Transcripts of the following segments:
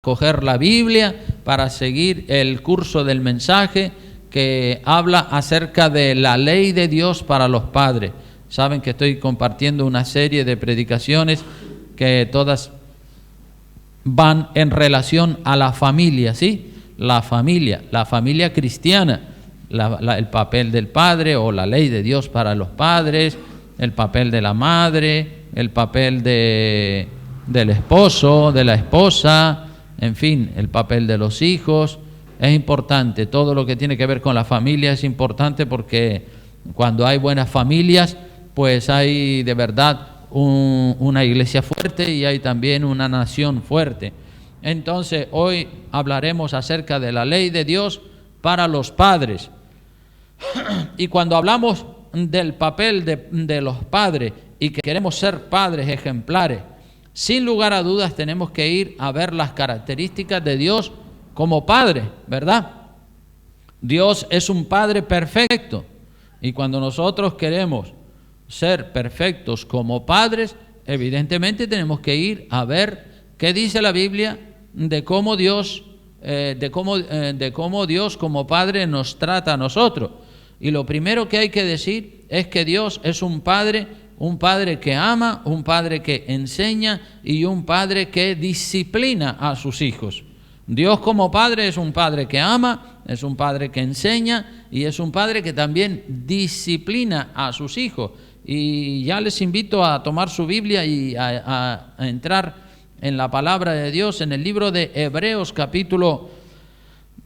coger la Biblia, para seguir el curso del mensaje que habla acerca de la ley de Dios para los padres. Saben que estoy compartiendo una serie de predicaciones que todas van en relación a la familia, ¿sí? La familia cristiana, el papel del padre o la ley de Dios para los padres, el papel de la madre, el papel del esposo, de la esposa, en fin, el papel de los hijos. Es importante, todo lo que tiene que ver con la familia es importante, porque cuando hay buenas familias, pues hay de verdad una iglesia fuerte y hay también una nación fuerte. Entonces, hoy hablaremos acerca de la ley de Dios para los padres. Y cuando hablamos del papel de los padres y que queremos ser padres ejemplares, sin lugar a dudas tenemos que ir a ver las características de Dios como Padre, ¿verdad? Dios es un Padre perfecto, y cuando nosotros queremos ser perfectos como padres, evidentemente tenemos que ir a ver qué dice la Biblia de cómo Dios, de cómo Dios como Padre nos trata a nosotros. Y lo primero que hay que decir es que Dios es un Padre que ama, un Padre que enseña y un Padre que disciplina a sus hijos. Dios como Padre es un Padre que ama, es un Padre que enseña y es un Padre que también disciplina a sus hijos. Y ya les invito a tomar su Biblia y a entrar en la palabra de Dios en el libro de Hebreos capítulo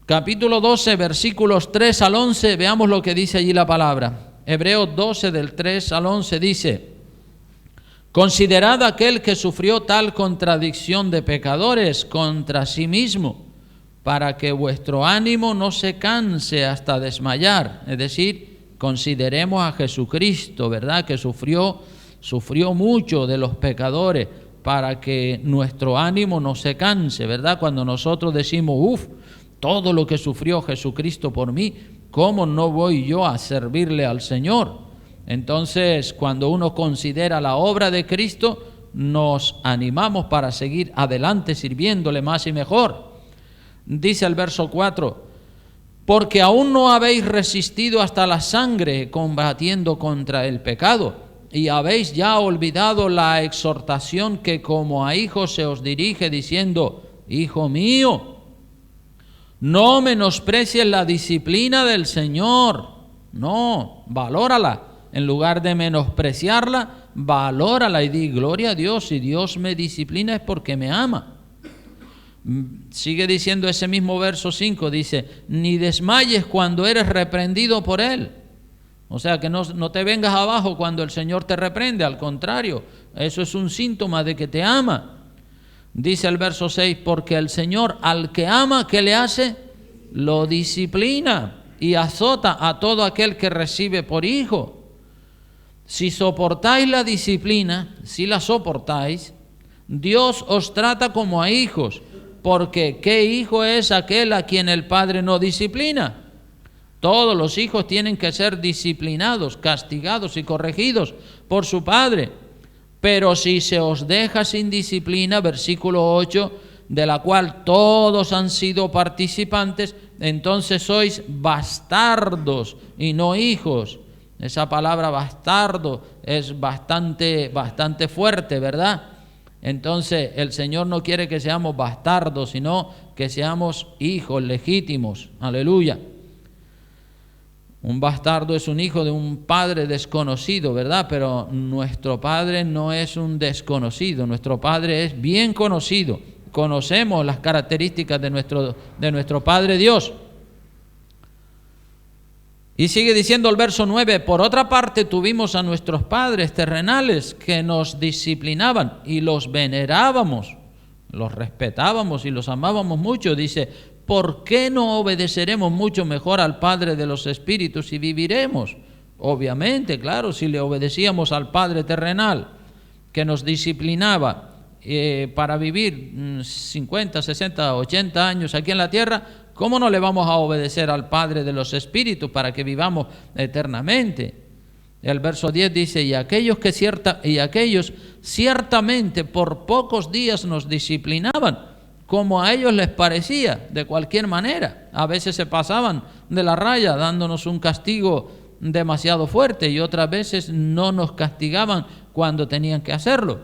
12, versículos 3 al 11. Veamos lo que dice allí la palabra. Hebreos 12 del 3 al 11 dice: considerad aquel que sufrió tal contradicción de pecadores contra sí mismo, para que vuestro ánimo no se canse hasta desmayar. Es decir, consideremos a Jesucristo, ¿verdad? Que sufrió mucho de los pecadores, para que nuestro ánimo no se canse, ¿verdad? Cuando nosotros decimos, todo lo que sufrió Jesucristo por mí, ¿cómo no voy yo a servirle al Señor? Entonces, cuando uno considera la obra de Cristo, nos animamos para seguir adelante sirviéndole más y mejor. Dice el verso 4, porque aún no habéis resistido hasta la sangre combatiendo contra el pecado, y habéis ya olvidado la exhortación que como a hijos se os dirige, diciendo, hijo mío, no menosprecies la disciplina del Señor. No, valórala. En lugar de menospreciarla, valórala y di, gloria a Dios, si Dios me disciplina es porque me ama. Sigue diciendo ese mismo verso 5, dice, ni desmayes cuando eres reprendido por Él. O sea, que no te vengas abajo cuando el Señor te reprende, al contrario, eso es un síntoma de que te ama. Dice el verso 6, porque el Señor al que ama, ¿qué le hace? Lo disciplina y azota a todo aquel que recibe por hijo. Si soportáis la disciplina, si la soportáis, Dios os trata como a hijos, porque ¿qué hijo es aquel a quien el Padre no disciplina? Todos los hijos tienen que ser disciplinados, castigados y corregidos por su Padre. Pero si se os deja sin disciplina, versículo 8, de la cual todos han sido participantes, entonces sois bastardos y no hijos. Esa palabra bastardo es bastante fuerte, ¿verdad? Entonces el Señor no quiere que seamos bastardos, sino que seamos hijos legítimos. Aleluya. Un bastardo es un hijo de un padre desconocido, ¿verdad? Pero nuestro Padre no es un desconocido, nuestro Padre es bien conocido. Conocemos las características de nuestro Padre Dios. Y sigue diciendo el verso 9, por otra parte tuvimos a nuestros padres terrenales que nos disciplinaban y los venerábamos, los respetábamos y los amábamos mucho. Dice, ¿por qué no obedeceremos mucho mejor al Padre de los Espíritus y viviremos? Obviamente, claro, si le obedecíamos al Padre terrenal que nos disciplinaba para vivir 50, 60, 80 años aquí en la tierra, ¿cómo no le vamos a obedecer al Padre de los Espíritus para que vivamos eternamente? El verso 10 dice, y aquellos ciertamente por pocos días nos disciplinaban, como a ellos les parecía, de cualquier manera. A veces se pasaban de la raya dándonos un castigo demasiado fuerte y otras veces no nos castigaban cuando tenían que hacerlo.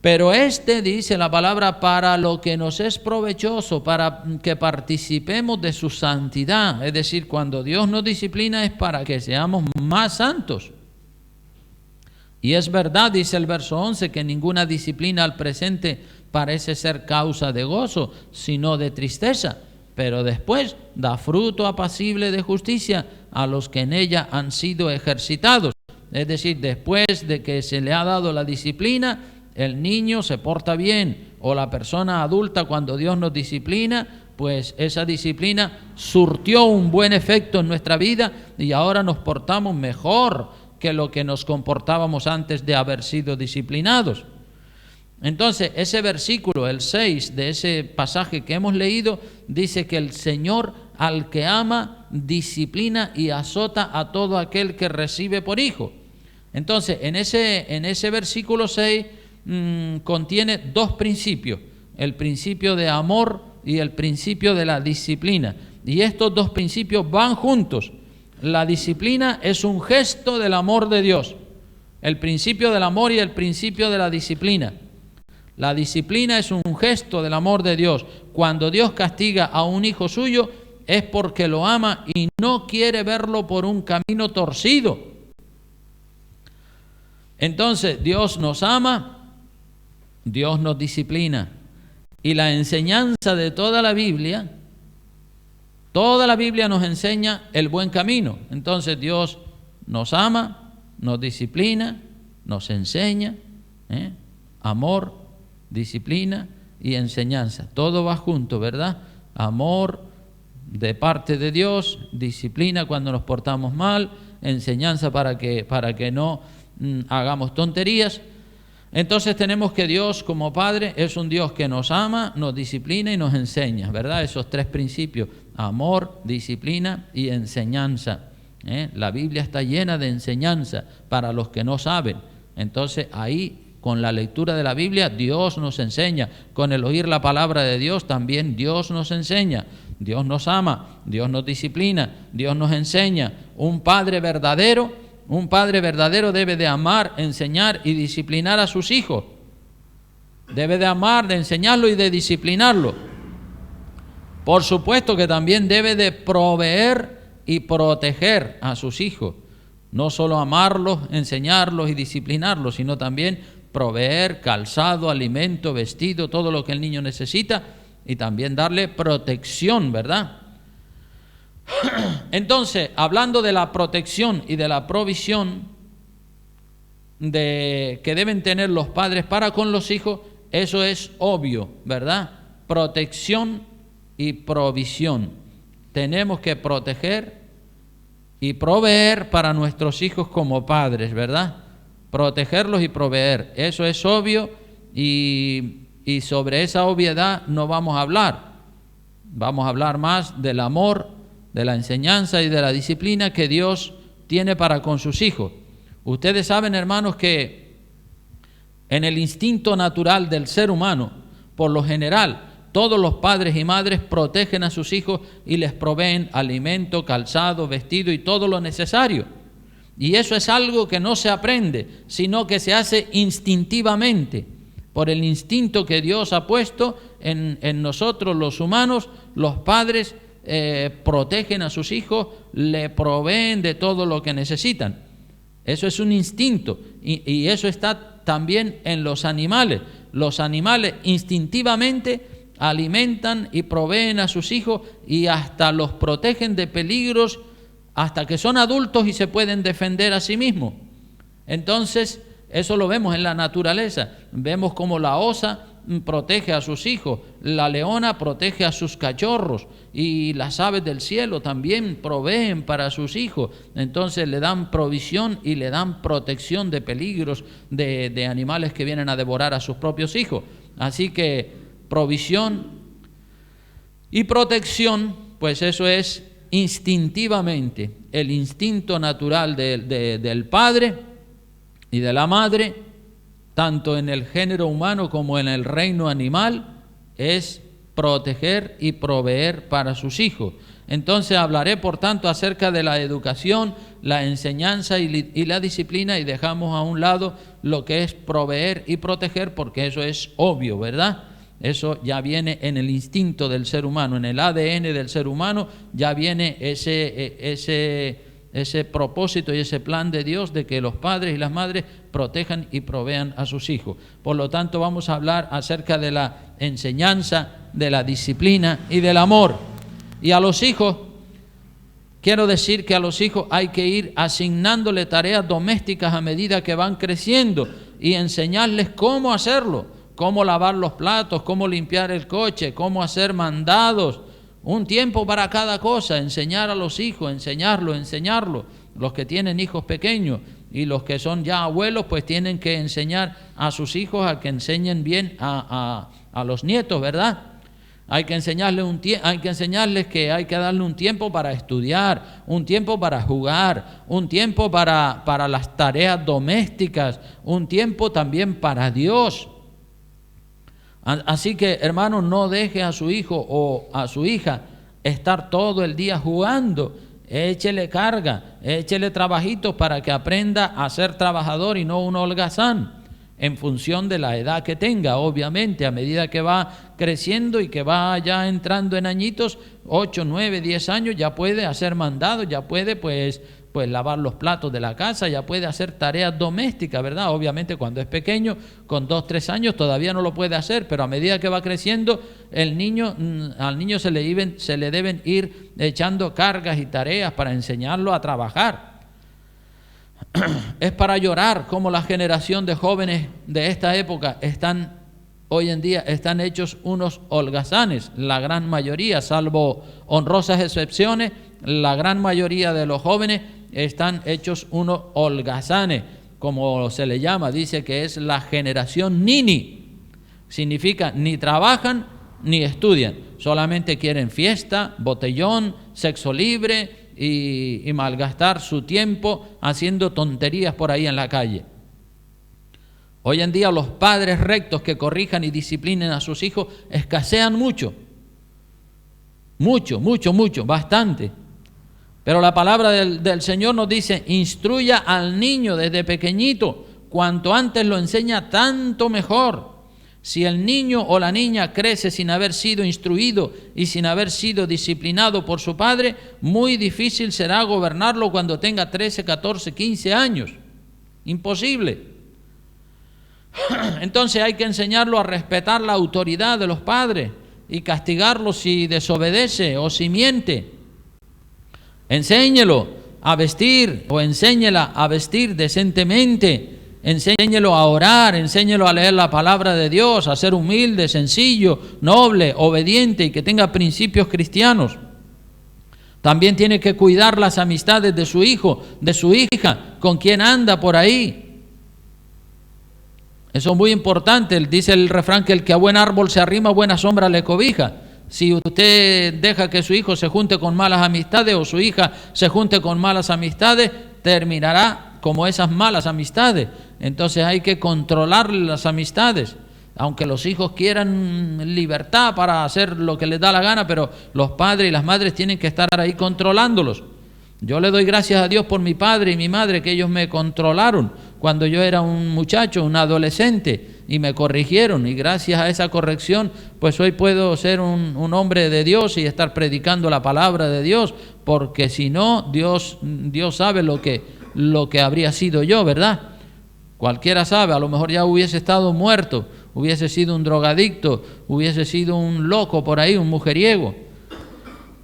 Pero dice la palabra, para lo que nos es provechoso, para que participemos de su santidad. Es decir, cuando Dios nos disciplina es para que seamos más santos. Y es verdad, dice el verso 11, que ninguna disciplina al presente parece ser causa de gozo, sino de tristeza. Pero después da fruto apacible de justicia a los que en ella han sido ejercitados. Es decir, después de que se le ha dado la disciplina, el niño se porta bien, o la persona adulta, cuando Dios nos disciplina, pues esa disciplina surtió un buen efecto en nuestra vida y ahora nos portamos mejor que lo que nos comportábamos antes de haber sido disciplinados. Entonces, ese versículo, el 6 de ese pasaje que hemos leído, dice que el Señor al que ama disciplina y azota a todo aquel que recibe por hijo. Entonces, en ese versículo 6 contiene dos principios, el principio de amor y el principio de la disciplina, y estos dos principios van juntos. La disciplina es un gesto del amor de Dios, el principio del amor y el principio de la disciplina. La disciplina es un gesto del amor de Dios. Cuando Dios castiga a un hijo suyo es porque lo ama y no quiere verlo por un camino torcido. Entonces, Dios nos ama, Dios nos disciplina, y la enseñanza de toda la Biblia nos enseña el buen camino. Entonces Dios nos ama, nos disciplina, nos enseña, amor, disciplina y enseñanza. Todo va junto, ¿verdad? Amor de parte de Dios, disciplina cuando nos portamos mal, enseñanza para que no hagamos tonterías. Entonces tenemos que Dios como Padre es un Dios que nos ama, nos disciplina y nos enseña, ¿verdad? Esos tres principios, amor, disciplina y enseñanza. La Biblia está llena de enseñanza para los que no saben. Entonces ahí, con la lectura de la Biblia, Dios nos enseña. Con el oír la palabra de Dios también Dios nos enseña. Dios nos ama, Dios nos disciplina, Dios nos enseña. Un padre verdadero debe de amar, enseñar y disciplinar a sus hijos. Debe de amar, de enseñarlo y de disciplinarlo. Por supuesto que también debe de proveer y proteger a sus hijos. No solo amarlos, enseñarlos y disciplinarlos, sino también proveer calzado, alimento, vestido, todo lo que el niño necesita, y también darle protección, ¿verdad? Entonces, hablando de la protección y de la provisión que deben tener los padres para con los hijos, eso es obvio, ¿verdad? Protección y provisión. Tenemos que proteger y proveer para nuestros hijos como padres, ¿verdad? Protegerlos y proveer, eso es obvio, y sobre esa obviedad no vamos a hablar. Vamos a hablar más del amor, de la enseñanza y de la disciplina que Dios tiene para con sus hijos. Ustedes saben, hermanos, que en el instinto natural del ser humano, por lo general, todos los padres y madres protegen a sus hijos y les proveen alimento, calzado, vestido y todo lo necesario. Y eso es algo que no se aprende, sino que se hace instintivamente, por el instinto que Dios ha puesto en nosotros los humanos. Los padres protegen a sus hijos, le proveen de todo lo que necesitan. Eso es un instinto, y eso está también en los animales. Los animales instintivamente alimentan y proveen a sus hijos y hasta los protegen de peligros hasta que son adultos y se pueden defender a sí mismos. Entonces, eso lo vemos en la naturaleza. Vemos como la osa protege a sus hijos, la leona protege a sus cachorros, y las aves del cielo también proveen para sus hijos. Entonces le dan provisión y le dan protección de peligros de animales que vienen a devorar a sus propios hijos. Así que provisión y protección, pues eso es instintivamente, el instinto natural del padre y de la madre, tanto en el género humano como en el reino animal. es proteger y proveer para sus hijos. Entonces hablaré, por tanto, acerca de la educación, la enseñanza y la disciplina, y dejamos a un lado lo que es proveer y proteger, porque eso es obvio, ¿verdad? Eso ya viene en el instinto del ser humano, en el ADN del ser humano, ya viene ese propósito y ese plan de Dios de que los padres y las madres protejan y provean a sus hijos. Por lo tanto, vamos a hablar acerca de la enseñanza, de la disciplina y del amor. Y a los hijos, quiero decir que a los hijos hay que ir asignándole tareas domésticas a medida que van creciendo y enseñarles cómo hacerlo, cómo lavar los platos, cómo limpiar el coche, cómo hacer mandados. Un tiempo para cada cosa, enseñar a los hijos, enseñarlo. Los que tienen hijos pequeños y los que son ya abuelos, pues tienen que enseñar a sus hijos a que enseñen bien a los nietos, ¿verdad? Hay que enseñarles que hay que darle un tiempo para estudiar, un tiempo para jugar, un tiempo para las tareas domésticas, un tiempo también para Dios. Así que, hermano, no deje a su hijo o a su hija estar todo el día jugando. Échele carga, échele trabajitos para que aprenda a ser trabajador y no un holgazán, en función de la edad que tenga. Obviamente, a medida que va creciendo y que va ya entrando en añitos, 8, 9, 10 años, ya puede hacer mandados, ya puede pues lavar los platos de la casa, ya puede hacer tareas domésticas, ¿verdad? Obviamente cuando es pequeño, con 2, 3 años todavía no lo puede hacer, pero a medida que va creciendo, al niño se le deben ir echando cargas y tareas para enseñarlo a trabajar. Es para llorar como la generación de jóvenes de esta época hoy en día están hechos unos holgazanes. La gran mayoría, salvo honrosas excepciones, la gran mayoría de los jóvenes están hechos unos holgazanes, como se le llama. Dice que es la generación nini. Significa ni trabajan ni estudian, solamente quieren fiesta, botellón, sexo libre y malgastar su tiempo haciendo tonterías por ahí en la calle. Hoy en día los padres rectos que corrijan y disciplinen a sus hijos escasean mucho, bastante. Pero la palabra del Señor nos dice: instruya al niño desde pequeñito, cuanto antes lo enseña, tanto mejor. Si el niño o la niña crece sin haber sido instruido y sin haber sido disciplinado por su padre, muy difícil será gobernarlo cuando tenga 13, 14, 15 años. Imposible. Entonces hay que enseñarlo a respetar la autoridad de los padres y castigarlo si desobedece o si miente. Enséñelo a vestir o enséñela a vestir decentemente. Enséñelo a orar, enséñelo a leer la palabra de Dios, a ser humilde, sencillo, noble, obediente y que tenga principios cristianos. También tiene que cuidar las amistades de su hijo, de su hija, con quien anda por ahí. Eso es muy importante. Dice el refrán que el que a buen árbol se arrima, buena sombra le cobija. Si usted deja que su hijo se junte con malas amistades o su hija se junte con malas amistades, terminará como esas malas amistades. Entonces hay que controlar las amistades. Aunque los hijos quieran libertad para hacer lo que les da la gana, pero los padres y las madres tienen que estar ahí controlándolos. Yo le doy gracias a Dios por mi padre y mi madre, que ellos me controlaron cuando yo era un muchacho, un adolescente, y me corrigieron, y gracias a esa corrección pues hoy puedo ser un hombre de Dios y estar predicando la palabra de Dios, porque si no, Dios sabe lo que habría sido yo, ¿verdad? Cualquiera sabe, a lo mejor ya hubiese estado muerto, hubiese sido un drogadicto, hubiese sido un loco por ahí, un mujeriego.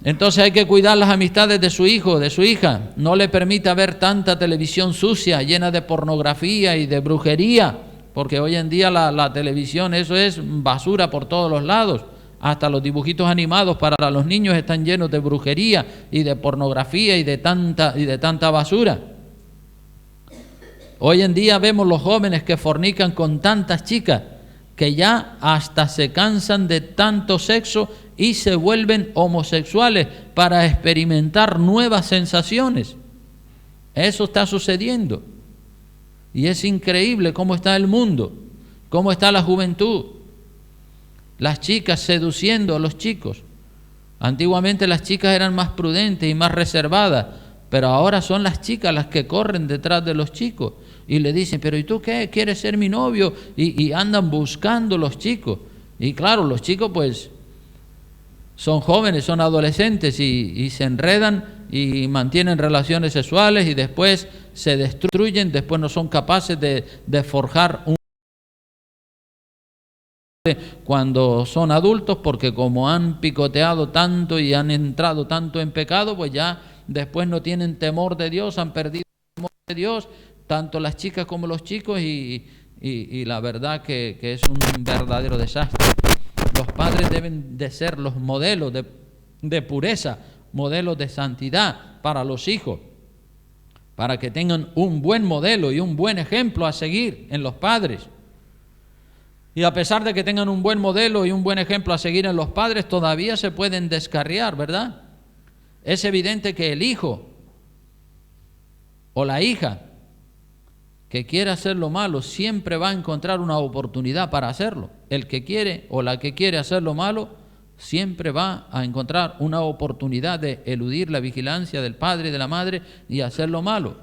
Entonces hay que cuidar las amistades de su hijo, de su hija. No le permita ver tanta televisión sucia, llena de pornografía y de brujería, porque hoy en día la televisión, eso es basura por todos los lados. Hasta los dibujitos animados para los niños están llenos de brujería y de pornografía y de tanta basura. Hoy en día vemos los jóvenes que fornican con tantas chicas que ya hasta se cansan de tanto sexo y se vuelven homosexuales para experimentar nuevas sensaciones. Eso está sucediendo. Y es increíble cómo está el mundo, cómo está la juventud. las chicas seduciendo a los chicos. Antiguamente las chicas eran más prudentes y más reservadas, pero ahora son las chicas las que corren detrás de los chicos y le dicen, pero ¿y tú qué? ¿Quieres ser mi novio? Y andan buscando los chicos. Y claro, los chicos pues son jóvenes, son adolescentes y se enredan y mantienen relaciones sexuales y después se destruyen, después no son capaces de forjar un cuando son adultos, porque como han picoteado tanto y han entrado tanto en pecado, pues ya después no tienen temor de Dios, han perdido el temor de Dios, tanto las chicas como los chicos, y la verdad que es un verdadero desastre. Los padres deben de ser los modelos de pureza, modelos de santidad para los hijos, para que tengan un buen modelo y un buen ejemplo a seguir en los padres. Y a pesar de que tengan un buen modelo y un buen ejemplo a seguir en los padres, todavía se pueden descarriar, ¿verdad? Es evidente que el hijo o la hija que quiere hacer lo malo siempre va a encontrar una oportunidad para hacerlo. El que quiere o la que quiere hacer lo malo siempre va a encontrar una oportunidad de eludir la vigilancia del padre y de la madre y hacer lo malo.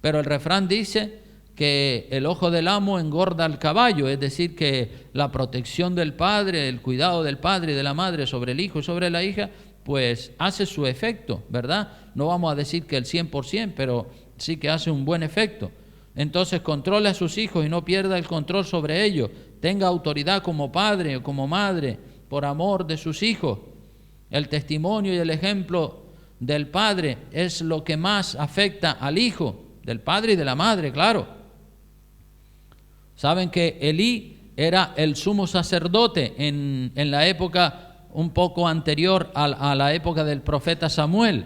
Pero el refrán dice que el ojo del amo engorda al caballo, es decir, que la protección del padre, el cuidado del padre y de la madre sobre el hijo y sobre la hija, pues hace su efecto, ¿verdad? No vamos a decir que el 100%, pero sí que hace un buen efecto. Entonces controle a sus hijos y no pierda el control sobre ellos. Tenga autoridad como padre o como madre por amor de sus hijos. El testimonio y el ejemplo del padre es lo que más afecta al hijo, del padre y de la madre, claro. Saben que Elí era el sumo sacerdote en la época un poco anterior a la época del profeta Samuel.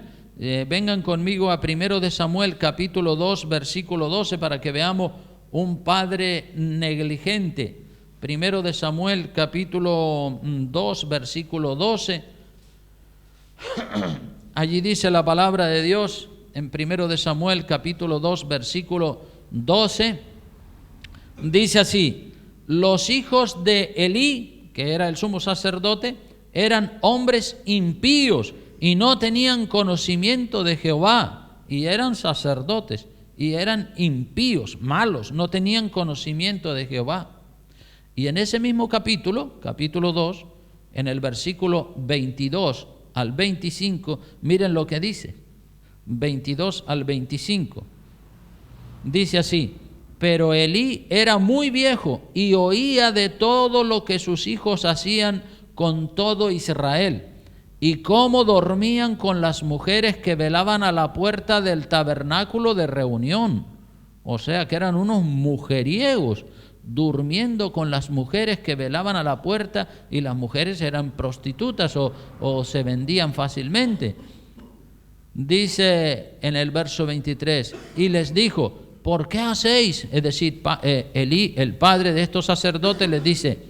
Vengan conmigo a 1 de Samuel capítulo 2 versículo 12 para que veamos un padre negligente. 1 de Samuel capítulo 2 versículo 12. Allí dice la palabra de Dios en 1 de Samuel capítulo 2 versículo 12. Dice así: los hijos de Elí, que era el sumo sacerdote, eran hombres impíos y no tenían conocimiento de Jehová, y eran sacerdotes, y eran impíos, malos, no tenían conocimiento de Jehová. Y en ese mismo capítulo 2, en el versículo 22 al 25, miren lo que dice, 22 al 25, dice así: pero Elí era muy viejo y oía de todo lo que sus hijos hacían con todo Israel, y cómo dormían con las mujeres que velaban a la puerta del tabernáculo de reunión. O sea que eran unos mujeriegos, durmiendo con las mujeres que velaban a la puerta, y las mujeres eran prostitutas o se vendían fácilmente. Dice en el verso 23, y les dijo: ¿por qué hacéis? Es decir, Elí, el padre de estos sacerdotes, les dice: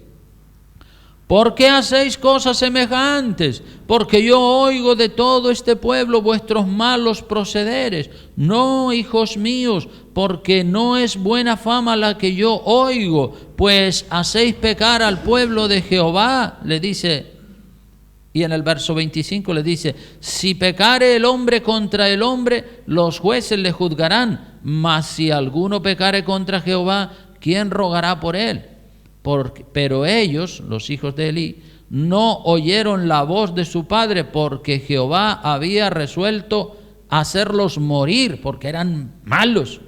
¿por qué hacéis cosas semejantes? Porque yo oigo de todo este pueblo vuestros malos procederes. No, hijos míos, porque no es buena fama la que yo oigo, pues hacéis pecar al pueblo de Jehová, le dice. Y en el verso 25 le dice: si pecare el hombre contra el hombre, los jueces le juzgarán, mas si alguno pecare contra Jehová, ¿quién rogará por él? Pero ellos, los hijos de Elí, no oyeron la voz de su padre, porque Jehová había resuelto hacerlos morir, porque eran malos,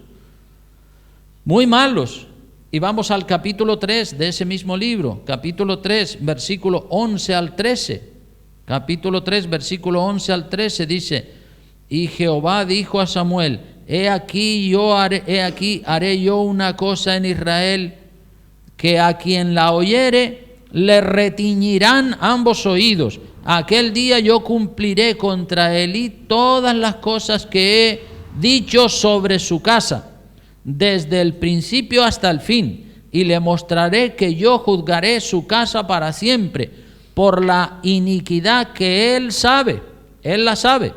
muy malos. Y vamos al capítulo 3 de ese mismo libro, capítulo 3, versículo 11 al 13. Capítulo 3, versículo 11 al 13 dice: y Jehová dijo a Samuel: he aquí haré yo una cosa en Israel, que a quien la oyere le retiñirán ambos oídos. Aquel día yo cumpliré contra Elí todas las cosas que he dicho sobre su casa, desde el principio hasta el fin, y le mostraré que yo juzgaré su casa para siempre, por la iniquidad que él la sabe.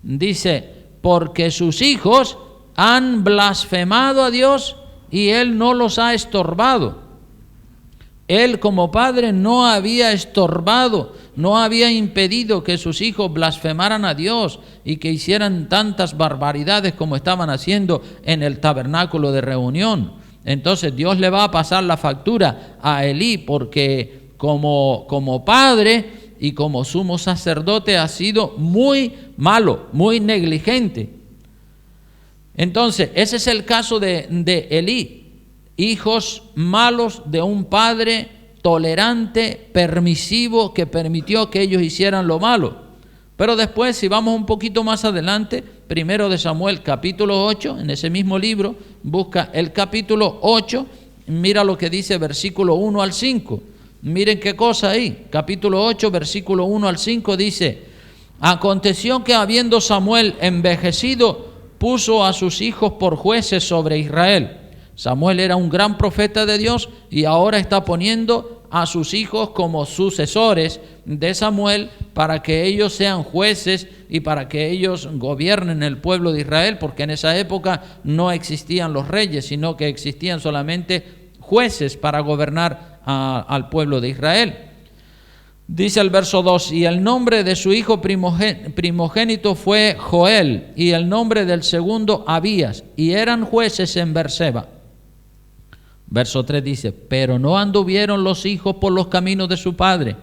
Dice: porque sus hijos han blasfemado a Dios y él no los ha estorbado. Él como padre no había estorbado, no había impedido que sus hijos blasfemaran a Dios y que hicieran tantas barbaridades como estaban haciendo en el tabernáculo de reunión. Entonces Dios le va a pasar la factura a Elí porque como padre y como sumo sacerdote ha sido muy malo, muy negligente. Entonces ese es el caso de Elí. Hijos malos de un padre tolerante, permisivo, que permitió que ellos hicieran lo malo. Pero después, si vamos un poquito más adelante, 1 de Samuel capítulo 8, en ese mismo libro, busca el capítulo 8, mira lo que dice versículo 1 al 5. Miren qué cosa ahí, capítulo 8, versículo 1 al 5 dice: aconteció que habiendo Samuel envejecido, puso a sus hijos por jueces sobre Israel. Samuel era un gran profeta de Dios y ahora está poniendo a sus hijos como sucesores de Samuel para que ellos sean jueces y para que ellos gobiernen el pueblo de Israel, porque en esa época no existían los reyes, sino que existían solamente jueces para gobernar al pueblo de Israel. Dice el verso 2: y el nombre de su hijo primogénito fue Joel, y el nombre del segundo Abías, y eran jueces en Beerseba. Verso 3 dice: pero no anduvieron los hijos por los caminos de su padre,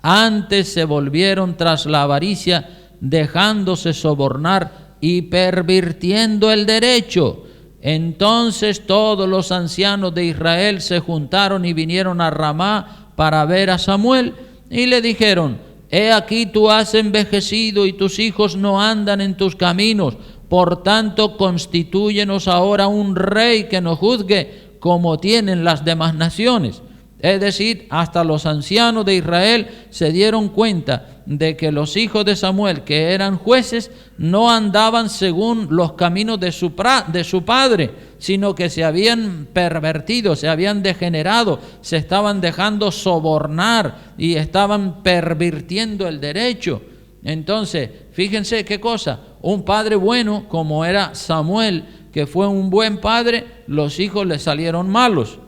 antes se volvieron tras la avaricia, dejándose sobornar y pervirtiendo el derecho. Entonces todos los ancianos de Israel se juntaron y vinieron a Ramá para ver a Samuel, y le dijeron: he aquí tú has envejecido y tus hijos no andan en tus caminos, por tanto constitúyenos ahora un rey que nos juzgue como tienen las demás naciones. Es decir, hasta los ancianos de Israel se dieron cuenta de que los hijos de Samuel, que eran jueces, no andaban según los caminos de su padre, sino que se habían pervertido, se habían degenerado, se estaban dejando sobornar y estaban pervirtiendo el derecho. Entonces, fíjense qué cosa, un padre bueno como era Samuel, que fue un buen padre, los hijos le salieron malos,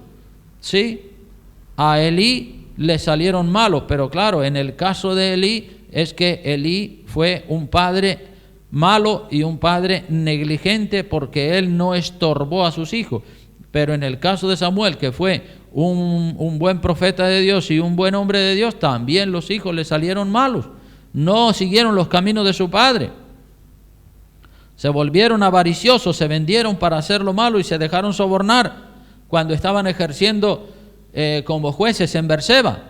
¿sí? A Elí le salieron malos, pero claro, en el caso de Elí es que Elí fue un padre malo y un padre negligente porque él no estorbó a sus hijos. Pero en el caso de Samuel, que fue un buen profeta de Dios y un buen hombre de Dios, también los hijos le salieron malos, no siguieron los caminos de su padre. Se volvieron avariciosos, se vendieron para hacer lo malo y se dejaron sobornar cuando estaban ejerciendo como jueces en Beerseba.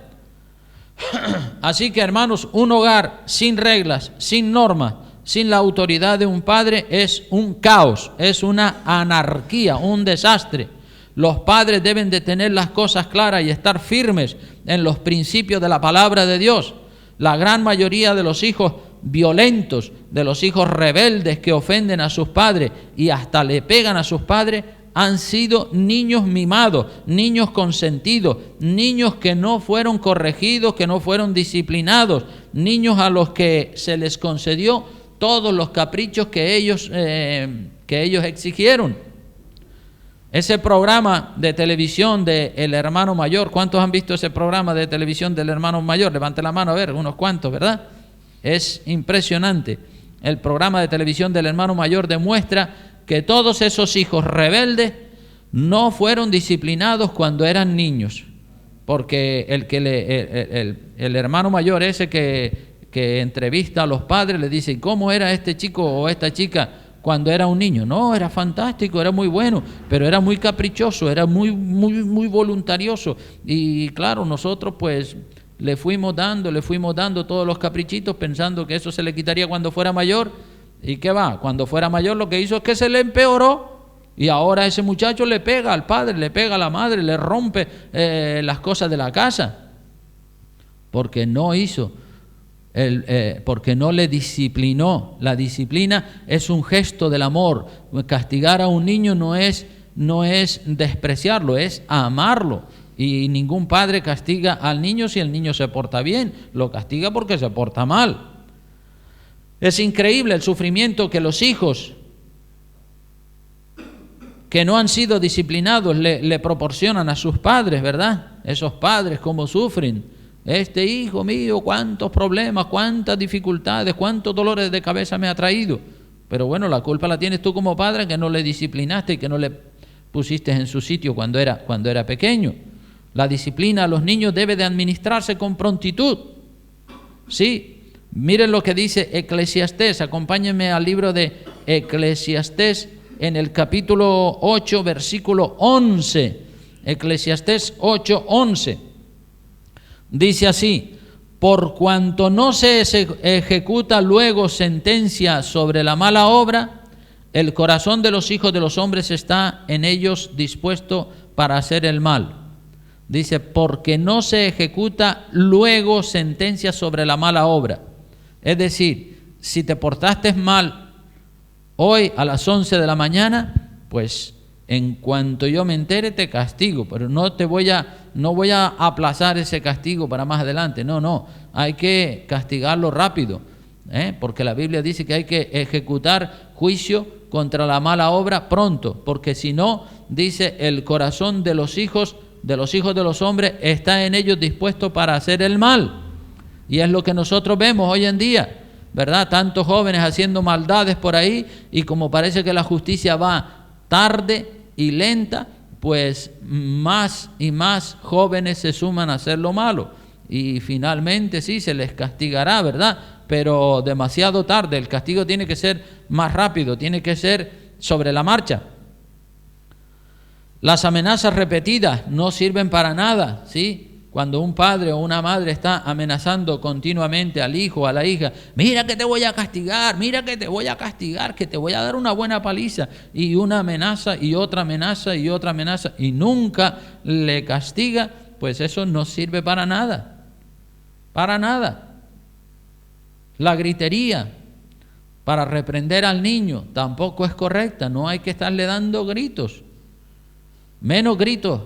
Así que, hermanos, un hogar sin reglas, sin normas, sin la autoridad de un padre es un caos, es una anarquía, un desastre. Los padres deben de tener las cosas claras y estar firmes en los principios de la palabra de Dios. La gran mayoría de los hijos violentos, de los hijos rebeldes que ofenden a sus padres y hasta le pegan a sus padres, han sido niños mimados, niños consentidos, niños que no fueron corregidos, que no fueron disciplinados, niños a los que se les concedió todos los caprichos que ellos exigieron. Ese programa de televisión de El Hermano Mayor, ¿cuántos han visto ese programa de televisión del Hermano Mayor? Levante la mano, a ver, unos cuantos, ¿verdad? Es impresionante. El programa de televisión del Hermano Mayor demuestra que todos esos hijos rebeldes no fueron disciplinados cuando eran niños, porque el hermano mayor ese que entrevista a los padres le dice: ¿cómo era este chico o esta chica cuando era un niño? No, era fantástico, era muy bueno, pero era muy caprichoso, era muy voluntarioso. Y claro, nosotros pues le fuimos dando todos los caprichitos pensando que eso se le quitaría cuando fuera mayor. ¿Y qué va? Cuando fuera mayor lo que hizo es que se le empeoró y ahora ese muchacho le pega al padre, le pega a la madre, le rompe las cosas de la casa porque no hizo, porque no le disciplinó. La disciplina es un gesto del amor. Castigar a un niño no es despreciarlo, es amarlo. Y ningún padre castiga al niño si el niño se porta bien, lo castiga porque se porta mal. Es increíble el sufrimiento que los hijos que no han sido disciplinados le proporcionan a sus padres, ¿verdad? Esos padres cómo sufren. Este hijo mío, cuántos problemas, cuántas dificultades, cuántos dolores de cabeza me ha traído. Pero bueno, la culpa la tienes tú como padre, que no le disciplinaste y que no le pusiste en su sitio cuando era pequeño. La disciplina a los niños debe de administrarse con prontitud. Sí, miren lo que dice Eclesiastés. Acompáñenme al libro de Eclesiastés en el capítulo 8, versículo 11. Eclesiastés 8, 11. Dice así: por cuanto no se ejecuta luego sentencia sobre la mala obra, el corazón de los hijos de los hombres está en ellos dispuesto para hacer el mal. Dice, porque no se ejecuta luego sentencia sobre la mala obra. Es decir, si te portaste mal hoy a las 11 de la mañana, pues en cuanto yo me entere te castigo, pero no voy a aplazar ese castigo para más adelante. No, hay que castigarlo rápido, porque la Biblia dice que hay que ejecutar juicio contra la mala obra pronto, porque si no, dice, el corazón de los hijos de los hombres está en ellos dispuesto para hacer el mal. Y es lo que nosotros vemos hoy en día, ¿verdad? Tantos jóvenes haciendo maldades por ahí, y como parece que la justicia va tarde y lenta, pues más y más jóvenes se suman a hacer lo malo, y finalmente sí se les castigará, ¿verdad? Pero demasiado tarde. El castigo tiene que ser más rápido, tiene que ser sobre la marcha. Las amenazas repetidas no sirven para nada, ¿sí? Cuando un padre o una madre está amenazando continuamente al hijo o a la hija, mira que te voy a castigar, mira que te voy a castigar, que te voy a dar una buena paliza, y una amenaza y otra amenaza y otra amenaza, y nunca le castiga, pues eso no sirve para nada, para nada. La gritería para reprender al niño tampoco es correcta, no hay que estarle dando gritos. Menos gritos,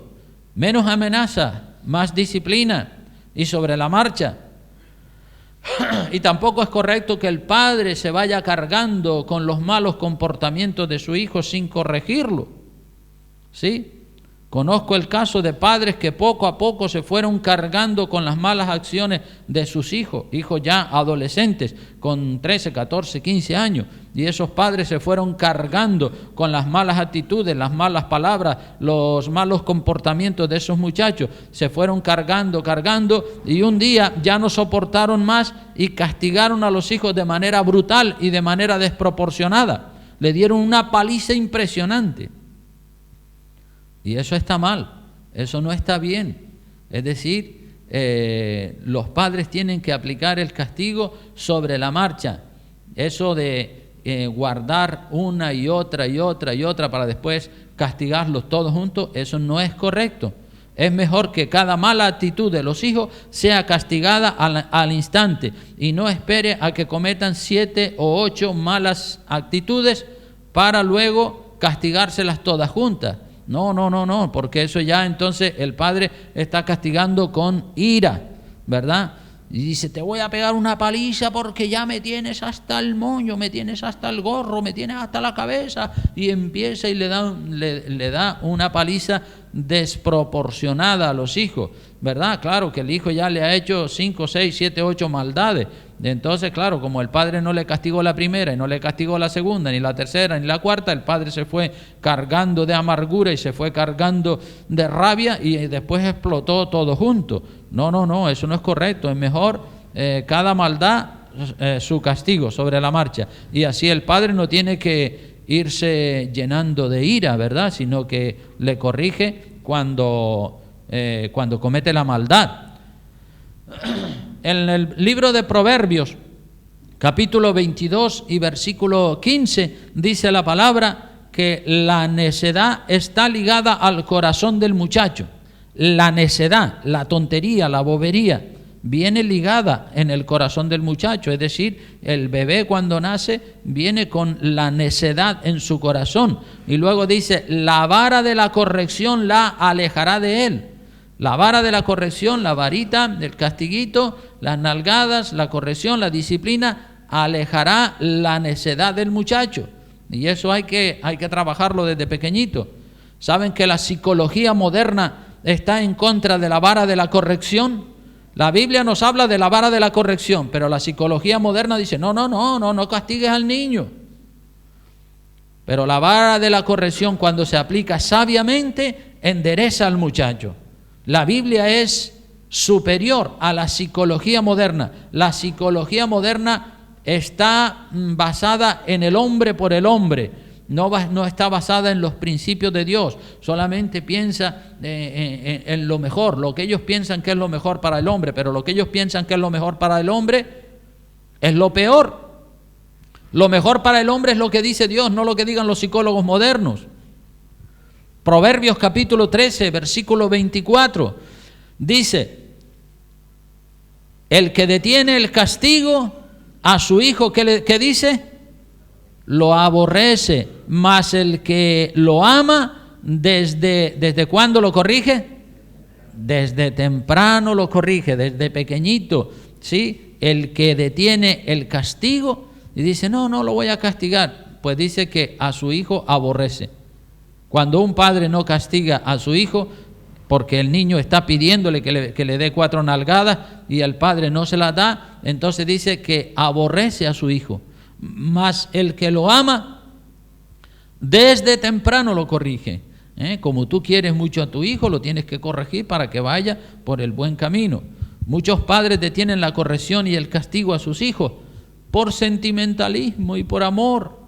menos amenaza, más disciplina y sobre la marcha. Y tampoco es correcto que el padre se vaya cargando con los malos comportamientos de su hijo sin corregirlo. ¿Sí? Conozco el caso de padres que poco a poco se fueron cargando con las malas acciones de sus hijos ya adolescentes, con 13, 14, 15 años, y esos padres se fueron cargando con las malas actitudes, las malas palabras, los malos comportamientos de esos muchachos, se fueron cargando, y un día ya no soportaron más y castigaron a los hijos de manera brutal y de manera desproporcionada. Le dieron una paliza impresionante. Y eso está mal, eso no está bien. Es decir, los padres tienen que aplicar el castigo sobre la marcha. Eso de guardar una y otra para después castigarlos todos juntos, eso no es correcto. Es mejor que cada mala actitud de los hijos sea castigada al instante, y no espere a que cometan 7 o 8 malas actitudes para luego castigárselas todas juntas. No, porque eso ya entonces el padre está castigando con ira, ¿verdad? Y dice, te voy a pegar una paliza porque ya me tienes hasta el moño, me tienes hasta el gorro, me tienes hasta la cabeza, y empieza y le da una paliza desproporcionada a los hijos, ¿verdad? Claro que el hijo ya le ha hecho 5, 6, 7, 8 maldades. Entonces, claro, como el padre no le castigó la primera y no le castigó la segunda, ni la tercera, ni la cuarta, el padre se fue cargando de amargura y se fue cargando de rabia, y después explotó todo junto. No, eso no es correcto. Es mejor cada maldad su castigo sobre la marcha. Y así el padre no tiene que irse llenando de ira, ¿verdad? Sino que le corrige cuando comete la maldad. En el libro de Proverbios, capítulo 22 y versículo 15, dice la palabra que la necedad está ligada al corazón del muchacho. La necedad, la tontería, la bobería, viene ligada en el corazón del muchacho. Es decir, el bebé cuando nace viene con la necedad en su corazón. Y luego dice, la vara de la corrección la alejará de él. La vara de la corrección, la varita del castiguito, las nalgadas, la corrección, la disciplina, alejará la necedad del muchacho. Y eso hay que trabajarlo desde pequeñito. ¿Saben que la psicología moderna está en contra de la vara de la corrección? La Biblia nos habla de la vara de la corrección, pero la psicología moderna dice, no castigues al niño. Pero la vara de la corrección, cuando se aplica sabiamente, endereza al muchacho. La Biblia es superior a la psicología moderna. La psicología moderna está basada en el hombre por el hombre. No está basada en los principios de Dios, solamente piensa en lo mejor, lo que ellos piensan que es lo mejor para el hombre, pero lo que ellos piensan que es lo mejor para el hombre es lo peor. Lo mejor para el hombre es lo que dice Dios, no lo que digan los psicólogos modernos. Proverbios capítulo 13, versículo 24, dice, el que detiene el castigo a su hijo, ¿qué dice? Lo aborrece, mas el que lo ama, ¿desde cuándo lo corrige? Desde temprano lo corrige, desde pequeñito, ¿sí? El que detiene el castigo y dice, no lo voy a castigar, pues dice que a su hijo aborrece. Cuando un padre no castiga a su hijo, porque el niño está pidiéndole que le dé 4 nalgadas y el padre no se las da, entonces dice que aborrece a su hijo. Mas el que lo ama, desde temprano lo corrige. Como tú quieres mucho a tu hijo, lo tienes que corregir para que vaya por el buen camino. Muchos padres detienen la corrección y el castigo a sus hijos por sentimentalismo y por amor.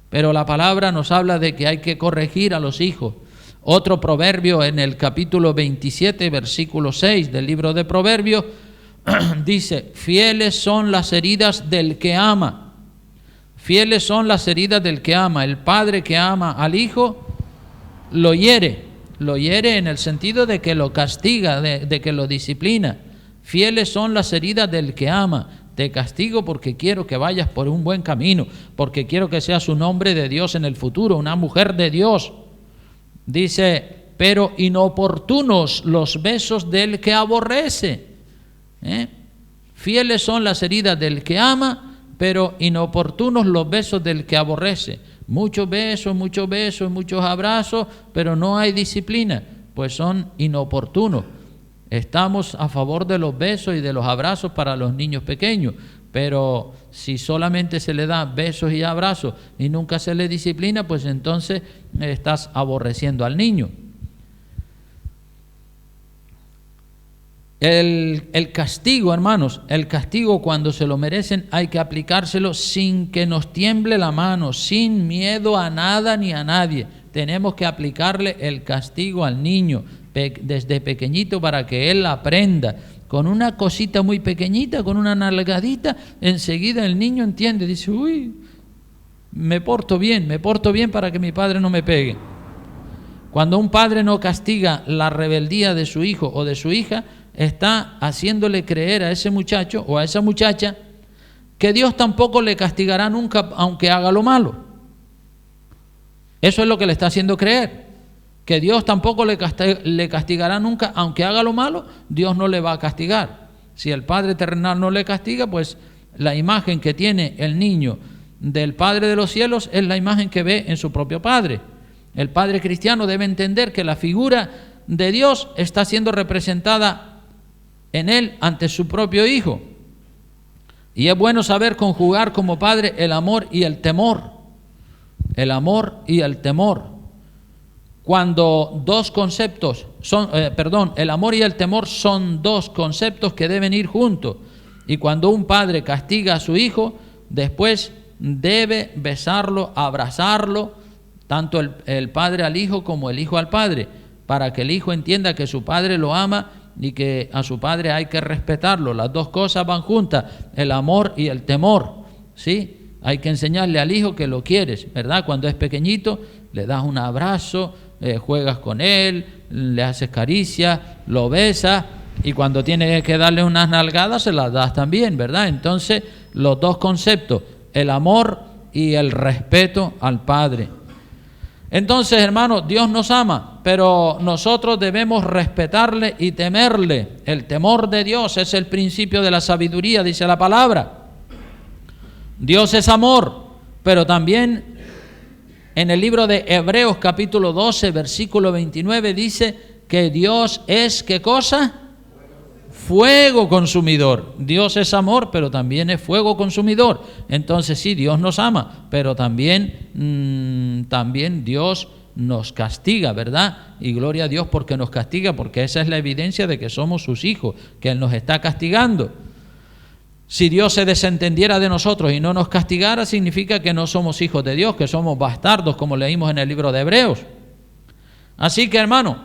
Pero la palabra nos habla de que hay que corregir a los hijos. Otro proverbio en el capítulo 27, versículo 6 del libro de Proverbios, dice, fieles son las heridas del que ama. Fieles son las heridas del que ama. El padre que ama al hijo lo hiere en el sentido de que lo castiga, de que lo disciplina. Fieles son las heridas del que ama. Te castigo porque quiero que vayas por un buen camino, porque quiero que seas un hombre de Dios en el futuro, una mujer de Dios. Dice, pero inoportunos los besos del que aborrece. Fieles son las heridas del que ama, pero inoportunos los besos del que aborrece. Muchos besos, muchos abrazos, pero no hay disciplina, pues son inoportunos. Estamos a favor de los besos y de los abrazos para los niños pequeños, pero si solamente se le da besos y abrazos y nunca se le disciplina, pues entonces estás aborreciendo al niño. El castigo, hermanos, el castigo cuando se lo merecen hay que aplicárselo sin que nos tiemble la mano, sin miedo a nada ni a nadie. Tenemos que aplicarle el castigo al niño desde pequeñito para que él aprenda. Con una cosita muy pequeñita, con una nalgadita, enseguida el niño entiende, dice, uy, me porto bien para que mi padre no me pegue. Cuando un padre no castiga la rebeldía de su hijo o de su hija, está haciéndole creer a ese muchacho o a esa muchacha que Dios tampoco le castigará nunca aunque haga lo malo. Eso es lo que le está haciendo creer, que Dios tampoco le castigará nunca aunque haga lo malo. Dios no le va a castigar. Si el Padre terrenal no le castiga, pues la imagen que tiene el niño del Padre de los cielos es la imagen que ve en su propio Padre. El Padre cristiano debe entender que la figura de Dios está siendo representada en él ante su propio Hijo. Y es bueno saber conjugar como padre el amor y el temor. El amor y el temor. Cuando dos conceptos son, el amor y el temor son dos conceptos que deben ir juntos. Y cuando un padre castiga a su hijo, después debe besarlo, abrazarlo, tanto el padre al hijo como el hijo al padre, para que el hijo entienda que su padre lo ama y que a su padre hay que respetarlo. Las dos cosas van juntas, el amor y el temor, ¿sí? Hay que enseñarle al hijo que lo quieres, ¿verdad? Cuando es pequeñito, le das un abrazo, juegas con él, le haces caricias, lo besas, y cuando tienes que darle unas nalgadas, se las das también, ¿verdad? Entonces, los dos conceptos, el amor y el respeto al Padre. Entonces, hermanos, Dios nos ama, pero nosotros debemos respetarle y temerle. El temor de Dios es el principio de la sabiduría, dice la palabra. Dios es amor, pero también En el libro de Hebreos capítulo 12, versículo 29 dice que Dios es, ¿qué cosa? Fuego consumidor. Dios es amor, pero también es fuego consumidor. Entonces sí, Dios nos ama, pero también Dios nos castiga, ¿verdad? Y gloria a Dios porque nos castiga, porque esa es la evidencia de que somos sus hijos, que Él nos está castigando. Si Dios se desentendiera de nosotros y no nos castigara, significa que no somos hijos de Dios, que somos bastardos, como leímos en el libro de Hebreos. Así que, hermano,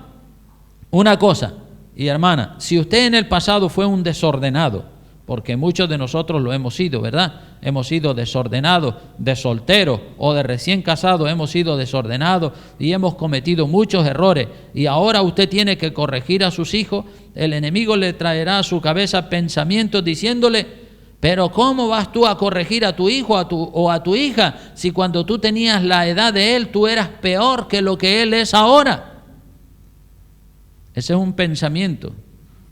una cosa, y hermana, si usted en el pasado fue un desordenado, porque muchos de nosotros lo hemos sido, ¿verdad? Hemos sido desordenados, de solteros o de recién casados, hemos sido desordenados y hemos cometido muchos errores, y ahora usted tiene que corregir a sus hijos. El enemigo le traerá a su cabeza pensamientos diciéndole: pero ¿cómo vas tú a corregir a tu hijo o a tu hija si cuando tú tenías la edad de él tú eras peor que lo que él es ahora? Ese es un pensamiento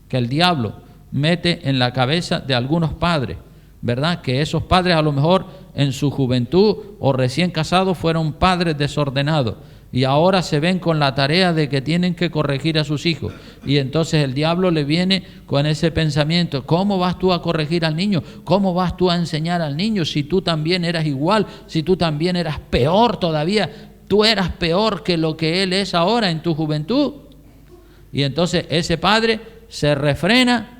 que el diablo mete en la cabeza de algunos padres, ¿verdad? Que esos padres a lo mejor en su juventud o recién casados fueron padres desordenados y ahora se ven con la tarea de que tienen que corregir a sus hijos. Y entonces el diablo le viene con ese pensamiento: ¿cómo vas tú a corregir al niño? ¿Cómo vas tú a enseñar al niño si tú también eras igual, si tú también eras peor todavía? Tú eras peor que lo que él es ahora en tu juventud. Y entonces ese padre se refrena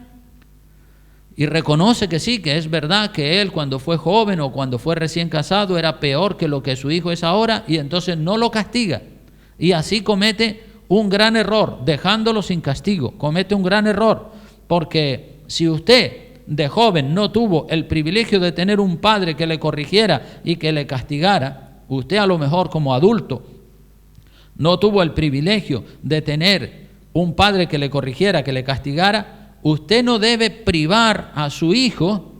y reconoce que sí, que es verdad que él cuando fue joven o cuando fue recién casado era peor que lo que su hijo es ahora, y entonces no lo castiga. Y así comete un gran error, dejándolo sin castigo. Comete un gran error, porque si usted de joven no tuvo el privilegio de tener un padre que le corrigiera y que le castigara, usted a lo mejor como adulto no tuvo el privilegio de tener un padre que le corrigiera, que le castigara, usted no debe privar a su hijo